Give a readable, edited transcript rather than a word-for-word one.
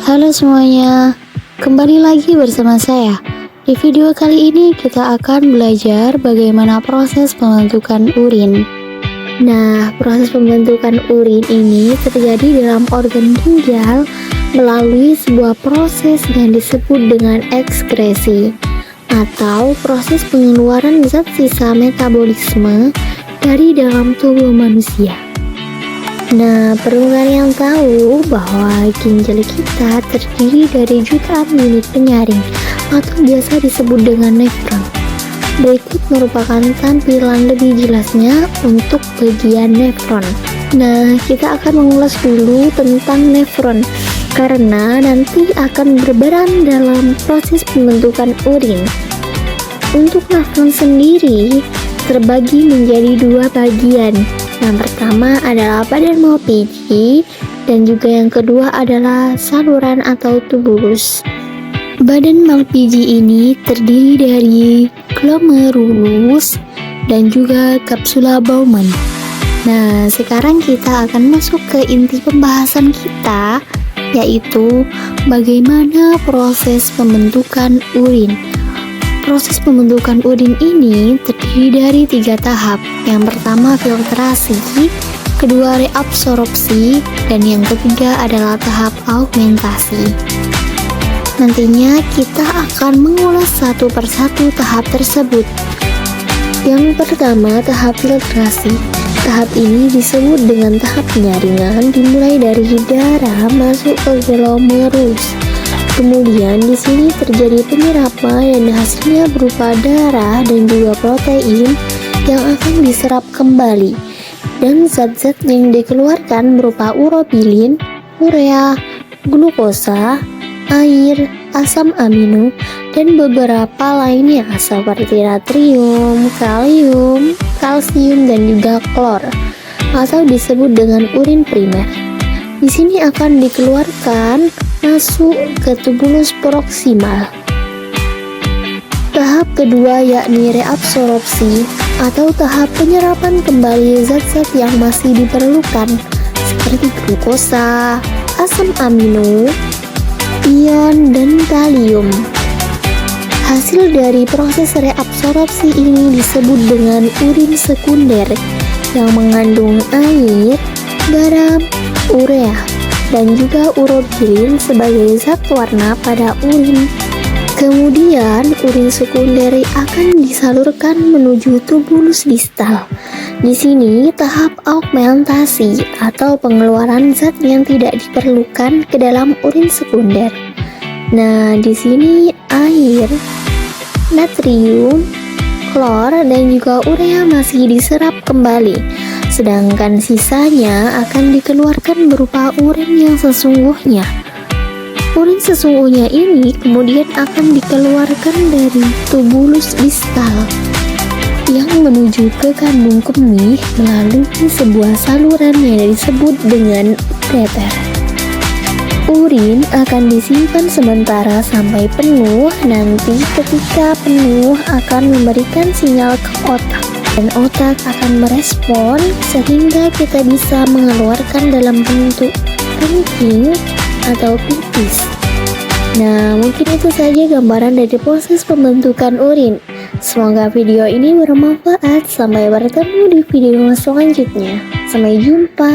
Halo semuanya, kembali lagi bersama saya. Di video kali ini kita akan belajar bagaimana proses pembentukan urin. Nah, proses pembentukan urin ini terjadi dalam organ ginjal melalui sebuah proses yang disebut dengan ekskresi atau proses pengeluaran zat sisa metabolisme dari dalam tubuh manusia. Nah, perlu kalian tahu bahwa ginjal kita terdiri dari jutaan unit penyaring atau biasa disebut dengan nefron. Berikut merupakan tampilan lebih jelasnya untuk bagian nefron. Nah, kita akan mengulas dulu tentang nefron karena nanti akan berperan dalam proses pembentukan urin. Untuk nefron sendiri terbagi menjadi dua bagian. Yang pertama adalah badan Malpighi dan juga yang kedua adalah saluran atau tubulus. Badan Malpighi ini terdiri dari glomerulus dan juga kapsula Bowman. Nah, sekarang kita akan masuk ke inti pembahasan kita, yaitu bagaimana proses pembentukan urin. Proses pembentukan urin ini terdiri dari 3 tahap. Yang pertama filtrasi, kedua reabsorpsi, dan yang ketiga adalah tahap augmentasi. Nantinya kita akan mengulas satu persatu tahap tersebut. Yang pertama tahap filtrasi. Tahap ini disebut dengan tahap penyaringan dimulai dari darah masuk ke glomerulus. Kemudian di sini terjadi penyerapan yang hasilnya berupa darah dan juga protein yang akan diserap kembali. Dan zat-zat yang dikeluarkan berupa urobilin, urea, glukosa, air, asam amino, dan beberapa lainnya seperti natrium, kalium, kalsium, dan juga klor atau disebut dengan urin primer. Di sini akan dikeluarkan masuk ke tubulus proksimal. Tahap kedua yakni reabsorpsi atau tahap penyerapan kembali zat-zat yang masih diperlukan seperti glukosa, asam amino, ion, dan kalium. Hasil dari proses reabsorpsi ini disebut dengan urin sekunder yang mengandung air, garam, urea, dan juga urobilin sebagai zat warna pada urin. Kemudian urin sekunder akan disalurkan menuju tubulus distal. Di sini tahap augmentasi atau pengeluaran zat yang tidak diperlukan ke dalam urin sekunder. Nah, di sini air, natrium, klor, dan juga urea masih diserap kembali. Sedangkan sisanya akan dikeluarkan berupa urin yang sesungguhnya. Urin sesungguhnya ini kemudian akan dikeluarkan dari tubulus distal yang menuju ke kandung kemih melalui sebuah saluran yang disebut dengan ureter. Urin akan disimpan sementara sampai penuh. Nanti ketika penuh akan memberikan sinyal ke otak. Dan otak akan merespon sehingga kita bisa mengeluarkan dalam bentuk kencing atau pipis. Nah, mungkin itu saja gambaran dari proses pembentukan urin. Semoga video ini bermanfaat. Sampai bertemu di video selanjutnya. Sampai jumpa.